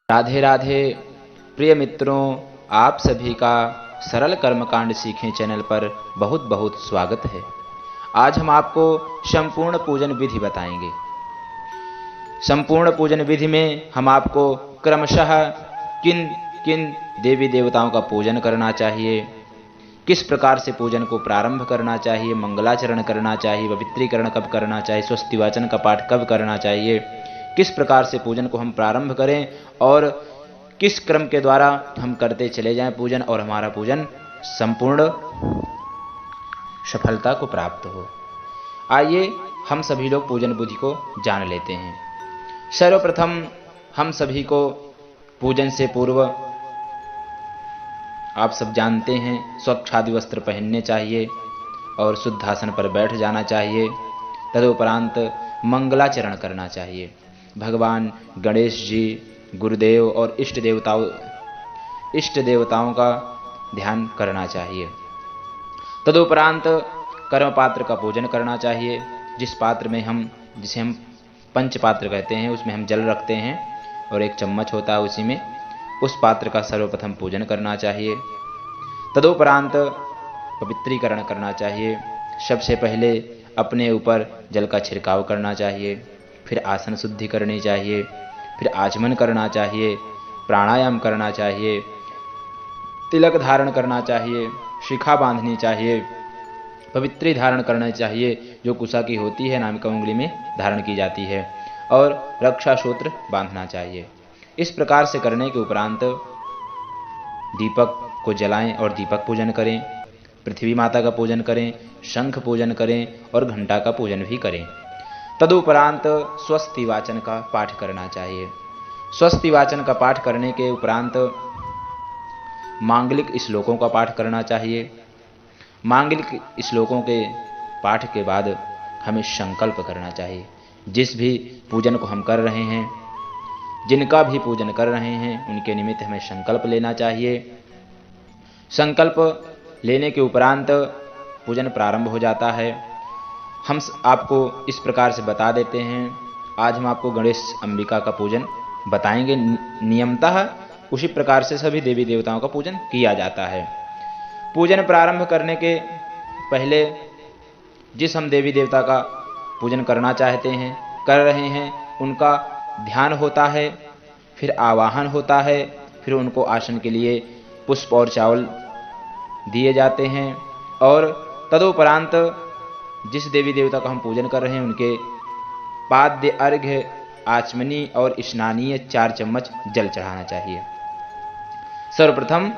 राधे राधे प्रिय मित्रों, आप सभी का सरल कर्मकांड सीखें चैनल पर बहुत बहुत स्वागत है। आज हम आपको संपूर्ण पूजन विधि बताएंगे। संपूर्ण पूजन विधि में हम आपको क्रमशः किन किन देवी देवताओं का पूजन करना चाहिए, किस प्रकार से पूजन को प्रारंभ करना चाहिए, मंगलाचरण करना चाहिए, पवित्रीकरण कब करना चाहिए, स्वस्ति वाचन का पाठ कब करना चाहिए, किस प्रकार से पूजन को हम प्रारंभ करें और किस क्रम के द्वारा हम करते चले जाएं पूजन और हमारा पूजन संपूर्ण सफलता को प्राप्त हो। आइए हम सभी लोग पूजन विधि को जान लेते हैं। सर्वप्रथम हम सभी को पूजन से पूर्व आप सब जानते हैं स्वच्छ आदि वस्त्र पहनने चाहिए और शुद्ध आसन पर बैठ जाना चाहिए। तदुपरांत मंगलाचरण करना चाहिए। भगवान गणेश जी, गुरुदेव और इष्ट देवताओं का ध्यान करना चाहिए। तदुपरांत कर्म पात्र का पूजन करना चाहिए। जिस पात्र में जिसे हम पंच पात्र कहते हैं, उसमें हम जल रखते हैं और एक चम्मच होता है उसी में, उस पात्र का सर्वप्रथम पूजन करना चाहिए। तदुपरांत पवित्रीकरण करना चाहिए। सबसे पहले अपने ऊपर जल का छिड़काव करना चाहिए, फिर आसन शुद्धि करनी चाहिए, फिर आचमन करना चाहिए, प्राणायाम करना चाहिए, तिलक धारण करना चाहिए, शिखा बांधनी चाहिए, पवित्री धारण करना चाहिए जो कुशा की होती है, नामिका उंगली में धारण की जाती है, और रक्षा सूत्र बांधना चाहिए। इस प्रकार से करने के उपरांत दीपक को जलाएं और दीपक पूजन करें, पृथ्वी माता का पूजन करें, शंख पूजन करें और घंटा का पूजन भी करें। तदुपरांत स्वस्ति वाचन का पाठ करना चाहिए। स्वस्ति वाचन का पाठ करने के उपरांत मांगलिक श्लोकों का पाठ करना चाहिए। मांगलिक श्लोकों के पाठ के बाद हमें संकल्प करना चाहिए। जिस भी पूजन को हम कर रहे हैं, जिनका भी पूजन कर रहे हैं, उनके निमित्त हमें संकल्प लेना चाहिए। संकल्प लेने के उपरांत पूजन प्रारंभ हो जाता है। हम आपको इस प्रकार से बता देते हैं। आज हम आपको गणेश अंबिका का पूजन बताएंगे। नियमतः उसी प्रकार से सभी देवी देवताओं का पूजन किया जाता है। पूजन प्रारंभ करने के पहले जिस हम देवी देवता का पूजन करना चाहते हैं, कर रहे हैं, उनका ध्यान होता है, फिर आवाहन होता है, फिर उनको आसन के लिए पुष्प और चावल दिए जाते हैं, और तदुपरांत जिस देवी देवता का हम पूजन कर रहे हैं उनके पाद्य, अर्घ्य, आचमनी और स्नानीय 4 चम्मच जल चढ़ाना चाहिए। सर्वप्रथम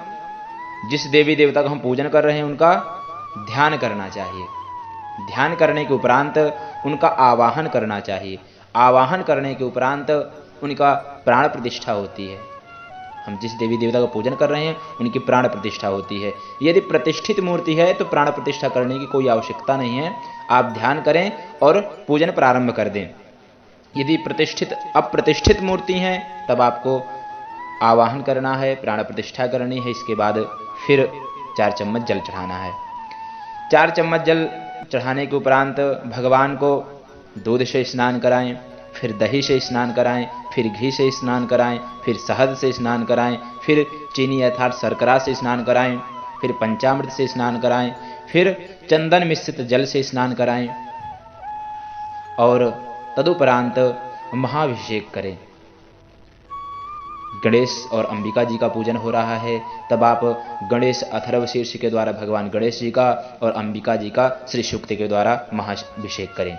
जिस देवी देवता का हम पूजन कर रहे हैं उनका ध्यान करना चाहिए। ध्यान करने के उपरांत उनका आवाहन करना चाहिए। आवाहन करने के उपरांत उनका प्राण प्रतिष्ठा होती है। हम जिस देवी देवता का पूजन कर रहे हैं उनकी प्राण प्रतिष्ठा होती है। यदि प्रतिष्ठित मूर्ति है तो प्राण प्रतिष्ठा करने की कोई आवश्यकता नहीं है। आप ध्यान करें और पूजन प्रारंभ कर दें। यदि अप्रतिष्ठित मूर्ति हैं तब आपको आवाहन करना है, प्राण प्रतिष्ठा करनी है, इसके बाद फिर 4 चम्मच जल चढ़ाना है। 4 चम्मच जल चढ़ाने के उपरांत भगवान को दूध से स्नान कराएं, फिर दही से स्नान कराएं, फिर घी से स्नान कराएं, फिर शहद से स्नान कराएं, फिर चीनी अर्थात शर्करा से स्नान कराएं, फिर पंचामृत से स्नान कराएं, फिर चंदन मिश्रित जल से स्नान कराएं और तदुपरांत महाभिषेक करें। गणेश और अंबिका जी का पूजन हो रहा है, तब आप गणेश अथर्व शीर्ष के द्वारा भगवान गणेश जी का और अंबिका जी का श्री सूक्त के द्वारा महाभिषेक करें।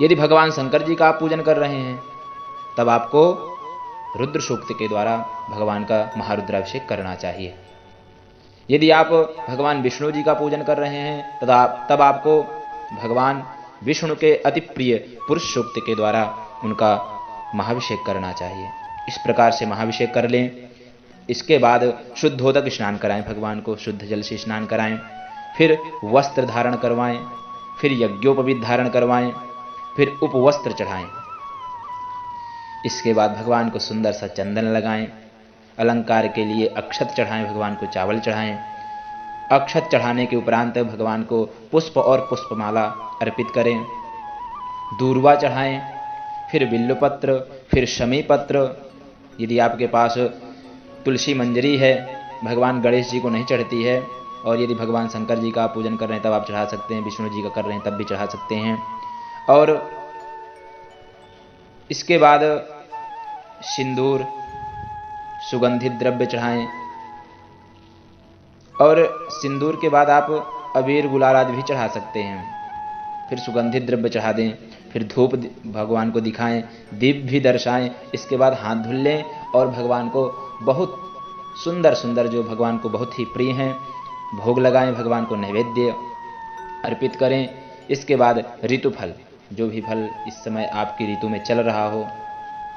यदि भगवान शंकर जी का आप पूजन कर रहे हैं तब आपको रुद्र सूक्त के द्वारा भगवान का महारुद्राभिषेक करना चाहिए। यदि आप भगवान विष्णु जी का पूजन कर रहे हैं तब आपको भगवान विष्णु के अति प्रिय पुरुष सूक्त के द्वारा उनका महाभिषेक करना चाहिए। इस प्रकार से महाभिषेक कर लें। इसके बाद शुद्धोदक स्नान कराएं, भगवान को शुद्ध जल से स्नान कराएं, फिर वस्त्र धारण करवाएं, फिर यज्ञोपवीत धारण करवाएं, फिर उपवस्त्र चढ़ाएं। इसके बाद भगवान को सुंदर सा चंदन लगाएं, अलंकार के लिए अक्षत चढ़ाएं, भगवान को चावल चढ़ाएं। अक्षत चढ़ाने के उपरांत भगवान को पुष्प और पुष्पमाला अर्पित करें, दूर्वा चढ़ाएं, फिर बिल्वपत्र, फिर शमी पत्र यदि आपके पास तुलसी मंजरी है, भगवान गणेश जी को नहीं चढ़ती है, और यदि भगवान शंकर जी का आप पूजन कर रहे हैं तब आप चढ़ा सकते हैं, विष्णु जी का कर रहे हैं तब भी चढ़ा सकते हैं। और इसके बाद सिंदूर, सुगंधित द्रव्य चढ़ाएं, और सिंदूर के बाद आप अबीर गुलाल आदि भी चढ़ा सकते हैं। फिर सुगंधित द्रव्य चढ़ा दें, फिर धूप भगवान को दिखाएं, दीप भी दर्शाएं। इसके बाद हाथ धुल लें और भगवान को बहुत सुंदर सुंदर, जो भगवान को बहुत ही प्रिय हैं, भोग लगाएं, भगवान को नैवेद्य अर्पित करें। इसके बाद ऋतुफल, जो भी फल इस समय आपकी ऋतु में चल रहा हो,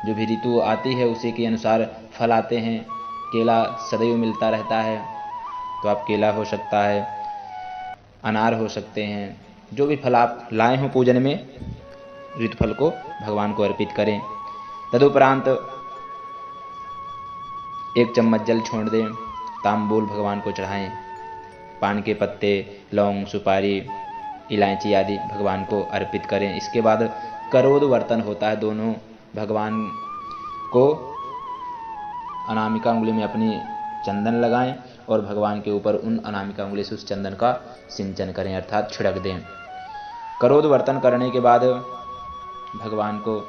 जो भी ऋतु आती है उसी के अनुसार फल आते हैं। केला सदैव मिलता रहता है तो आप केला हो सकता है, अनार हो सकते हैं, जो भी फल आप लाए हों पूजन में, ऋतुफल को भगवान को अर्पित करें। तदुपरांत 1 चम्मच जल छोड़ दें, तांबूल भगवान को चढ़ाएं, पान के पत्ते, लौंग, सुपारी, इलायची आदि भगवान को अर्पित करें। इसके बाद करोद वर्तन होता है, दोनों भगवान को अनामिका उंगली में अपनी चंदन लगाएं और भगवान के ऊपर उन अनामिका उंगली से उस चंदन का सिंचन करें, अर्थात छिड़क दें। करोद वर्तन करने के बाद भगवान को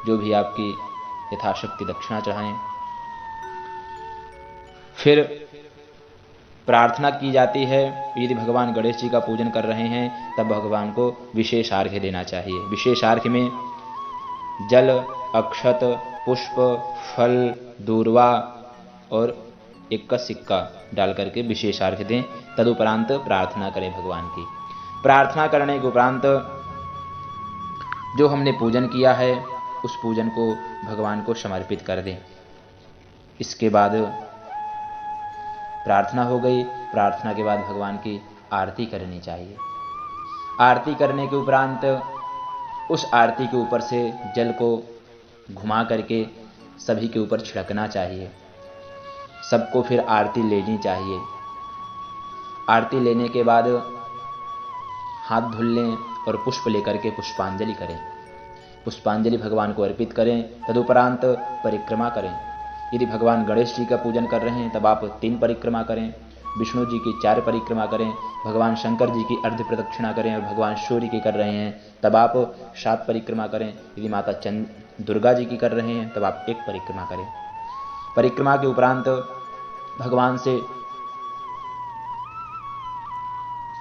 जो भी आपकी यथाशक्ति दक्षिणा चढ़ाएं। फिर प्रार्थना की जाती है। यदि भगवान गणेश जी का पूजन कर रहे हैं तब भगवान को विशेष अर्घ्य देना चाहिए। विशेष अर्घ्य में जल, अक्षत, पुष्प, फल, दूर्वा और 1 का सिक्का डाल करके विशेष अर्घ्य दें। तदुपरांत प्रार्थना करें भगवान की। प्रार्थना करने के उपरांत जो हमने पूजन किया है उस पूजन को भगवान को समर्पित कर दें। इसके बाद प्रार्थना हो गई। प्रार्थना के बाद भगवान की आरती करनी चाहिए। आरती करने के उपरांत उस आरती के ऊपर से जल को घुमा करके सभी के ऊपर छिड़कना चाहिए। सबको फिर आरती लेनी चाहिए। आरती लेने के बाद हाथ धुल लें और पुष्प लेकर के पुष्पांजलि करें। पुष्पांजलि भगवान को अर्पित करें। तदुपरांत परिक्रमा करें। यदि भगवान गणेश जी का पूजन कर रहे हैं तब आप 3 परिक्रमा करें, विष्णु जी की 4 परिक्रमा करें, भगवान शंकर जी की अर्ध प्रदक्षिणा करें, और भगवान सूर्य की कर रहे हैं तब आप 7 परिक्रमा करें। यदि माता दुर्गा जी की कर रहे हैं तब आप 1 परिक्रमा करें। परिक्रमा के उपरांत भगवान से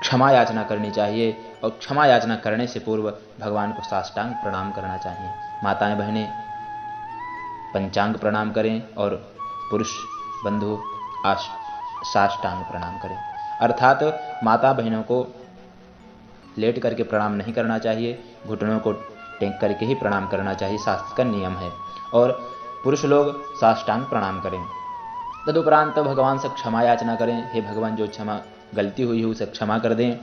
क्षमा याचना करनी चाहिए, और क्षमा याचना करने से पूर्व भगवान को साष्टांग प्रणाम करना चाहिए। माताएं बहनें पंचांग प्रणाम करें और पुरुष बंधु साष्टांग प्रणाम करें। अर्थात माता बहनों को लेट करके प्रणाम नहीं करना चाहिए, घुटनों को टेक करके ही प्रणाम करना चाहिए, शास्त्र का नियम है। और पुरुष लोग साष्टांग प्रणाम करें। तदुपरांत भगवान से क्षमा याचना करें। हे भगवान, जो क्षमा गलती हुई हो उसे क्षमा कर दें।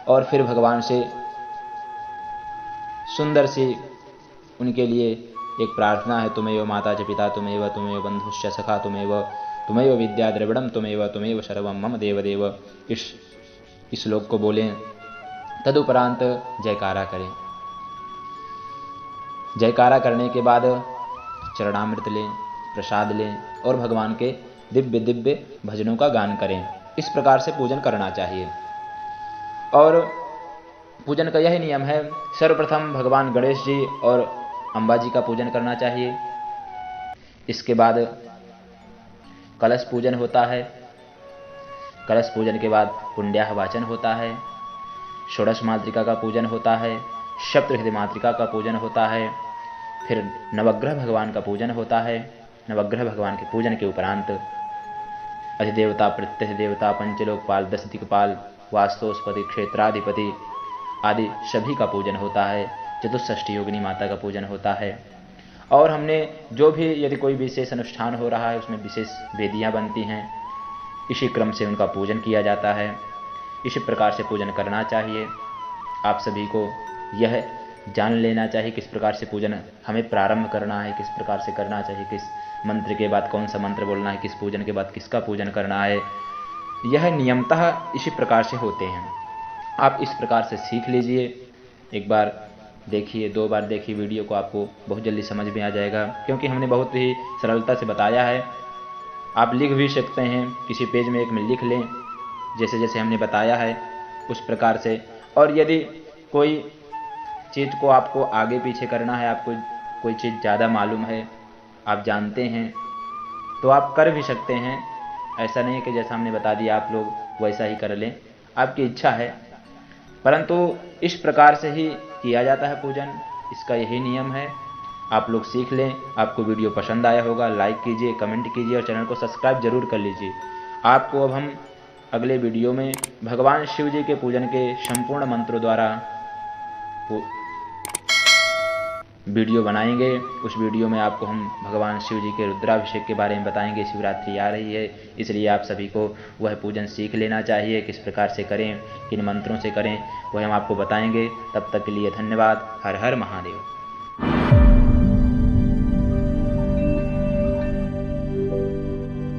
और फिर भगवान से सुंदर सी उनके लिए एक प्रार्थना है, तुमेव माता च पिता तुमेव, तुमेव बंधुश्च सखा तुमेव, तुमेव विद्या द्रविड़म तुमेव सर्वम मम देवदेव। इस श्लोक को बोलें। तदुपरांत जयकारा करें। जयकारा करने के बाद चरणामृत लें, प्रसाद लें और भगवान के दिव्य दिव्य भजनों का गान करें। इस प्रकार से पूजन करना चाहिए। और पूजन का यही नियम है। सर्वप्रथम भगवान गणेश जी और अम्बा जी का पूजन करना चाहिए। इसके बाद कलश पूजन होता है। कलश पूजन के बाद पुण्याह वाचन होता है। षोडश मातृका का पूजन होता है। सप्तहृदय मातृका का पूजन होता है। फिर नवग्रह भगवान का पूजन होता है। नवग्रह भगवान के पूजन के उपरांत अधिदेवता, प्रत्यधिदेवता, पंचलोकपाल, 10 दिक्पाल, वास्तुस्पति, क्षेत्राधिपति आदि सभी का पूजन होता है। चतुष्षष्ठी योगिनी माता का पूजन होता है। और हमने जो भी यदि कोई विशेष अनुष्ठान हो रहा है उसमें विशेष वेदियां बनती हैं, इसी क्रम से उनका पूजन किया जाता है। इसी प्रकार से पूजन करना चाहिए। आप सभी को यह जान लेना चाहिए किस प्रकार से पूजन हमें प्रारंभ करना है, किस प्रकार से करना चाहिए, किस मंत्र के बाद कौन सा मंत्र बोलना है, किस पूजन के बाद किसका पूजन करना है। यह नियमतः इसी प्रकार से होते हैं। आप इस प्रकार से सीख लीजिए। एक बार देखिए, 2 बार देखिए वीडियो को, आपको बहुत जल्दी समझ में आ जाएगा, क्योंकि हमने बहुत ही सरलता से बताया है। आप लिख भी सकते हैं, किसी पेज में एक में लिख लें, जैसे जैसे हमने बताया है उस प्रकार से। और यदि कोई चीज़ को आपको आगे पीछे करना है, आपको कोई चीज़ ज़्यादा मालूम है, आप जानते हैं, तो आप कर भी सकते हैं। ऐसा नहीं है कि जैसा हमने बता दिया आप लोग वैसा ही कर लें, आपकी इच्छा है। परंतु इस प्रकार से ही किया जाता है पूजन, इसका यही नियम है। आप लोग सीख लें। आपको वीडियो पसंद आया होगा, लाइक कीजिए, कमेंट कीजिए और चैनल को सब्सक्राइब जरूर कर लीजिए। आपको अब हम अगले वीडियो में भगवान शिव जी के पूजन के संपूर्ण मंत्रों द्वारा वीडियो बनाएंगे। उस वीडियो में आपको हम भगवान शिव जी के रुद्राभिषेक के बारे में बताएंगे। शिवरात्रि आ रही है, इसलिए आप सभी को वह पूजन सीख लेना चाहिए, किस प्रकार से करें, किन मंत्रों से करें, वह हम आपको बताएंगे। तब तक के लिए धन्यवाद। हर हर महादेव।